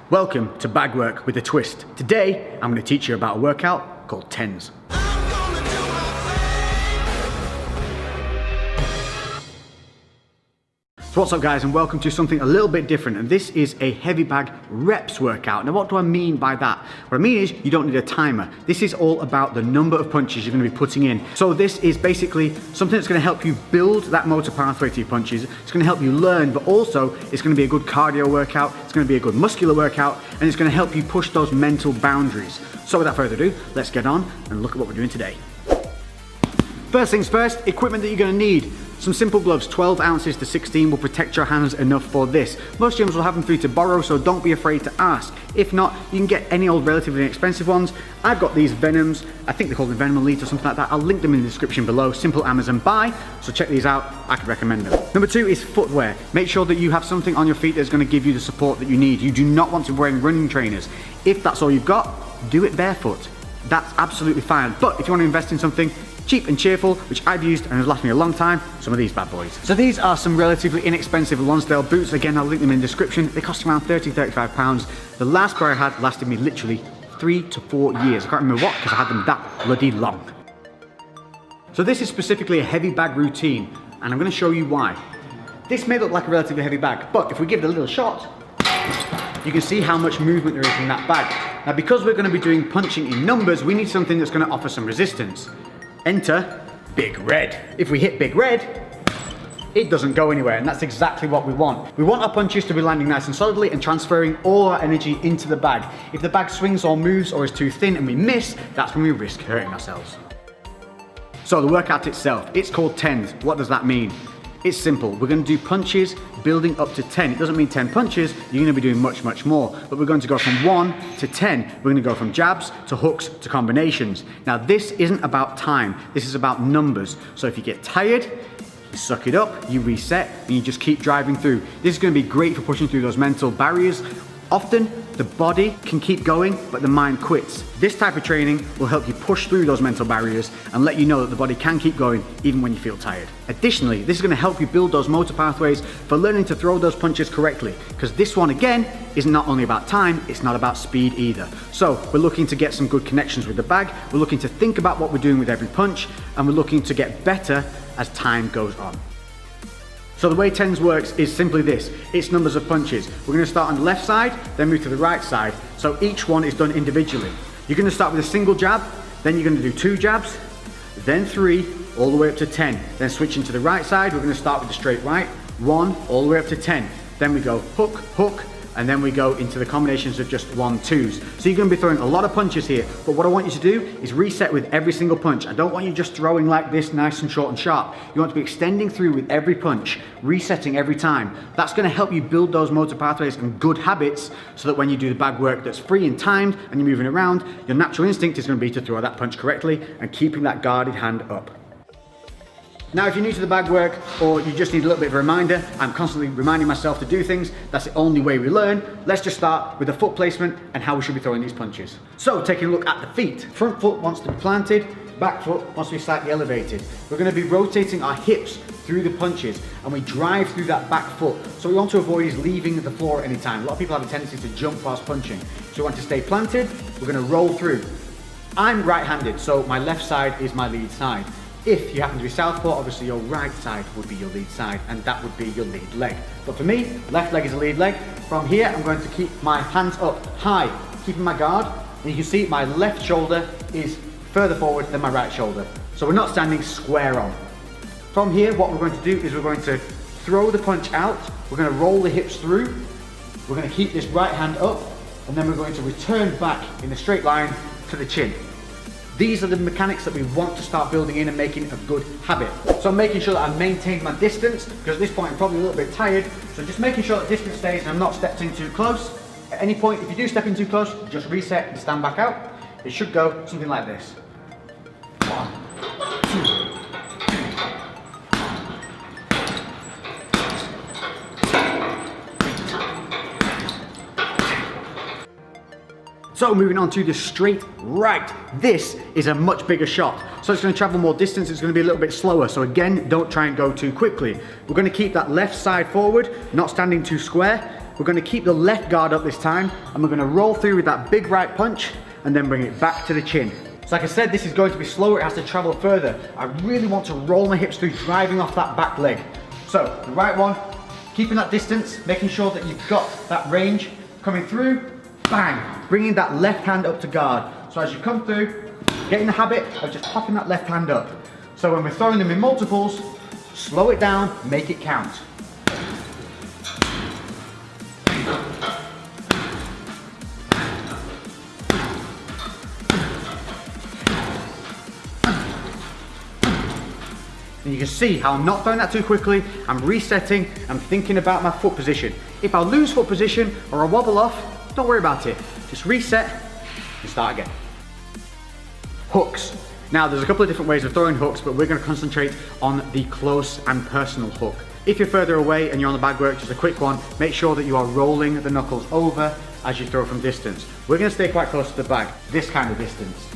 Welcome to Bag Work with a Twist. Today, I'm going to teach you about a workout called tens. So what's up guys, and welcome to something a little bit different, and this is a heavy bag reps workout. Now what do I mean by that? What I mean is you don't need a timer. This is all about the number of punches you're going to be putting in. So this is basically something that's going to help you build that motor pathway to your punches. It's going to help you learn, but also it's going to be a good cardio workout, it's going to be a good muscular workout, and it's going to help you push those mental boundaries. So without further ado, let's get on and look at what we're doing today. First things first, equipment that you're going to need. Some simple gloves, 12 ounces to 16 will protect your hands enough for this. Most gyms will have them for you to borrow, so don't be afraid to ask. If not, you can get any old relatively inexpensive ones. I've got these Venoms, I think they call them Venom Elite or something like that. I'll link them in the description below, simple Amazon buy, so check these out, I could recommend them. Number two is footwear. Make sure that you have something on your feet that's going to give you the support that you need. You do not want to be wearing running trainers. If that's all you've got, do it barefoot. That's absolutely fine, but if you want to invest in something cheap and cheerful, which I've used and has lasted me a long time, some of these bad boys. So these are some relatively inexpensive Lonsdale boots. Again, I'll link them in the description. They cost around £30–35. The last pair I had lasted me literally 3 to 4 years. I can't remember what, because I had them that bloody long. So this is specifically a heavy bag routine, and I'm going to show you why. This may look like a relatively heavy bag, but if we give it a little shot, you can see how much movement there is in that bag. Now, because we're going to be doing punching in numbers, we need something that's going to offer some resistance. Enter Big Red. If we hit Big Red, it doesn't go anywhere, and that's exactly what we want. We want our punches to be landing nice and solidly and transferring all our energy into the bag. If the bag swings or moves or is too thin and we miss, that's when we risk hurting ourselves. So the workout itself, it's called tens. What does that mean? It's simple. We're going to do punches building up to 10. It doesn't mean 10 punches, you're going to be doing much, much more. But we're going to go from 1 to 10. We're going to go from jabs to hooks to combinations. Now this isn't about time, this is about numbers. So if you get tired, you suck it up, you reset, and you just keep driving through. This is going to be great for pushing through those mental barriers. Often, the body can keep going, but the mind quits. This type of training will help you push through those mental barriers and let you know that the body can keep going even when you feel tired. Additionally, this is going to help you build those motor pathways for learning to throw those punches correctly, because this one, again, is not only about time, it's not about speed either. So, we're looking to get some good connections with the bag, we're looking to think about what we're doing with every punch, and we're looking to get better as time goes on. So the way tens works is simply this, it's numbers of punches. We're going to start on the left side, then move to the right side. So each one is done individually. You're going to start with a single jab, then you're going to do 2 jabs, then 3, all the way up to 10. Then switching to the right side, we're going to start with the straight right, 1, all the way up to 10. Then we go hook, hook, and then we go into the combinations of just 1, 2s. So you're going to be throwing a lot of punches here, but what I want you to do is reset with every single punch. I don't want you just throwing like this, nice and short and sharp. You want to be extending through with every punch, resetting every time. That's going to help you build those motor pathways and good habits, so that when you do the bag work that's free and timed and you're moving around, your natural instinct is going to be to throw that punch correctly and keeping that guarded hand up. Now, if you're new to the bag work, or you just need a little bit of a reminder, I'm constantly reminding myself to do things, that's the only way we learn. Let's just start with the foot placement and how we should be throwing these punches. So, taking a look at the feet. Front foot wants to be planted, back foot wants to be slightly elevated. We're going to be rotating our hips through the punches, and we drive through that back foot. So we want to avoid is leaving the floor at any time. A lot of people have a tendency to jump whilst punching. So we want to stay planted, we're going to roll through. I'm right-handed, so my left side is my lead side. If you happen to be southpaw, obviously your right side would be your lead side, and that would be your lead leg. But for me, left leg is a lead leg. From here, I'm going to keep my hands up high, keeping my guard, and you can see my left shoulder is further forward than my right shoulder. So we're not standing square on. From here, what we're going to do is we're going to throw the punch out, we're going to roll the hips through, we're going to keep this right hand up, and then we're going to return back in a straight line to the chin. These are the mechanics that we want to start building in and making a good habit. So I'm making sure that I maintain my distance, because at this point I'm probably a little bit tired. So just making sure that distance stays and I'm not stepped in too close. At any point, if you do step in too close, just reset and stand back out. It should go something like this. 1, 2. So moving on to the straight right. This is a much bigger shot. So it's going to travel more distance, it's going to be a little bit slower. So again, don't try and go too quickly. We're going to keep that left side forward, not standing too square. we're gonna keep the left guard up this time, and we're gonna roll through with that big right punch, and then bring it back to the chin. So like I said, this is going to be slower, it has to travel further. I really want to roll my hips through, driving off that back leg. So, the right one, keeping that distance, making sure that you've got that range, coming through, bang, bringing that left hand up to guard. So as you come through, get in the habit of just popping that left hand up. So when we're throwing them in multiples, slow it down, make it count. And you can see how I'm not throwing that too quickly, I'm resetting, I'm thinking about my foot position. If I lose foot position or I wobble off, don't worry about it. Just reset and start again. Hooks. Now there's a couple of different ways of throwing hooks, but we're going to concentrate on the close and personal hook. If you're further away and you're on the bag work, just a quick one, make sure that you are rolling the knuckles over as you throw from distance. We're going to stay quite close to the bag, this kind of distance.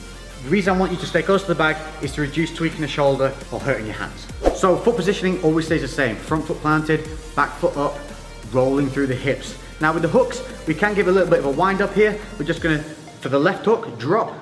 The reason I want you to stay close to the bag is to reduce tweaking the shoulder or hurting your hands. So foot positioning always stays the same. Front foot planted, back foot up, rolling through the hips. Now with the hooks, we can give a little bit of a wind up here. We're just gonna, for the left hook, drop,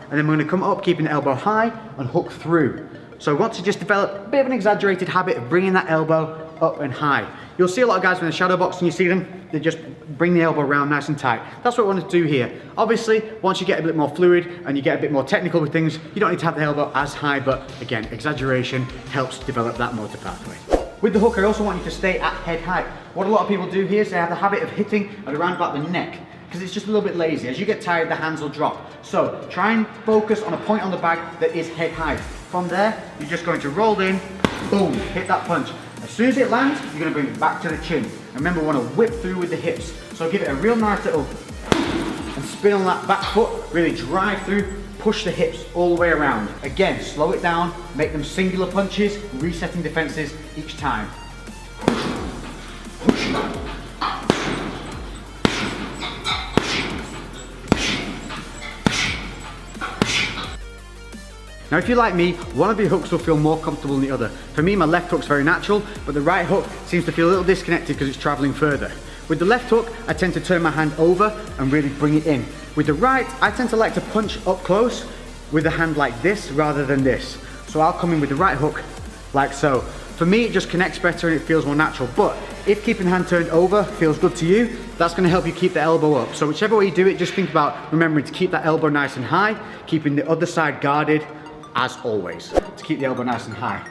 and then we're gonna come up, keeping the elbow high and hook through. So we want to just develop a bit of an exaggerated habit of bringing that elbow up and high. You'll see a lot of guys when they're shadow boxing, you see them, they just bring the elbow around nice and tight. That's what we want to do here. Obviously, once you get a bit more fluid and you get a bit more technical with things, you don't need to have the elbow as high, but again, exaggeration helps develop that motor pathway. With the hook, I also want you to stay at head height. What a lot of people do here is they have the habit of hitting at around about the neck, because it's just a little bit lazy. As you get tired, the hands will drop. So try and focus on a point on the bag that is head height. From there, you're just going to roll in, boom, hit that punch. As soon as it lands, you're going to bring it back to the chin. And remember, we want to whip through with the hips. So give it a real nice little and spin on that back foot, really drive through, push the hips all the way around. Again, slow it down, make them singular punches, resetting defenses each time. Now if you're like me, one of your hooks will feel more comfortable than the other. For me, my left hook's very natural, but the right hook seems to feel a little disconnected because it's traveling further. With the left hook, I tend to turn my hand over and really bring it in. With the right, I tend to like to punch up close with the hand like this rather than this. So I'll come in with the right hook like so. For me, it just connects better and it feels more natural. But if keeping the hand turned over feels good to you, that's going to help you keep the elbow up. So whichever way you do it, just think about remembering to keep that elbow nice and high, keeping the other side guarded, as always, to keep the elbow nice and high.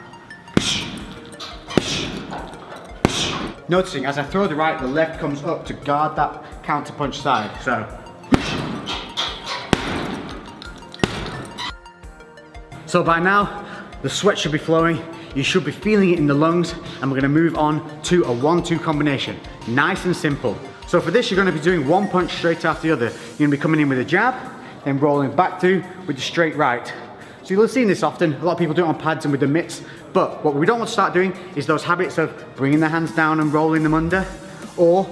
Noticing as I throw the right, the left comes up to guard that counter punch side. So by now, the sweat should be flowing, you should be feeling it in the lungs, and we're gonna move on to a 1-2 combination. Nice and simple. So for this, you're gonna be doing one punch straight after the other. You're gonna be coming in with a jab, then rolling back through with the straight right. So you'll have seen this often, a lot of people do it on pads and with the mitts, but what we don't want to start doing is those habits of bringing the hands down and rolling them under, or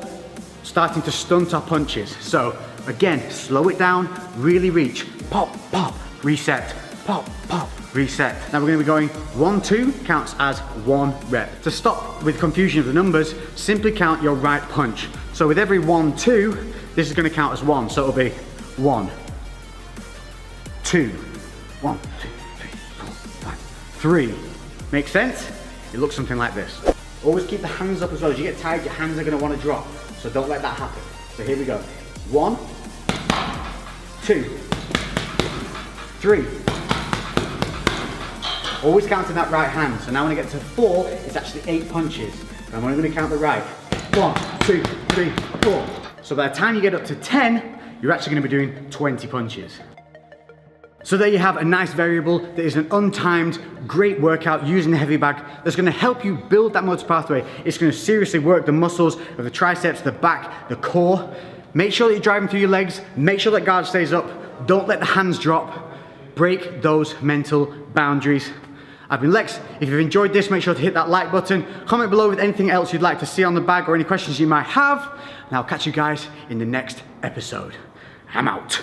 starting to stunt our punches. So again, slow it down, really reach, pop, pop, reset, pop, pop, reset. Now we're going to be going 1-2 counts as 1 rep. To stop with confusion of the numbers, simply count your right punch. So with every 1-2, this is going to count as 1, so it'll be 1, 2, 1, 2, 3, 4, 5, 3. Make sense? It looks something like this. Always keep the hands up as well. As you get tired, your hands are going to want to drop. So don't let that happen. So here we go. 1, 2, 3. Always counting that right hand. So now when I get to 4, it's actually 8 punches. And I'm only going to count the right. 1, 2, 3, 4. So by the time you get up to 10, you're actually going to be doing 20 punches. So there you have a nice variable that is an untimed, great workout using the heavy bag that's going to help you build that motor pathway. It's going to seriously work the muscles of the triceps, the back, the core. Make sure that you're driving through your legs. Make sure that guard stays up. Don't let the hands drop. Break those mental boundaries. I've been Lex. If you've enjoyed this, make sure to hit that like button. Comment below with anything else you'd like to see on the bag or any questions you might have. And I'll catch you guys in the next episode. I'm out.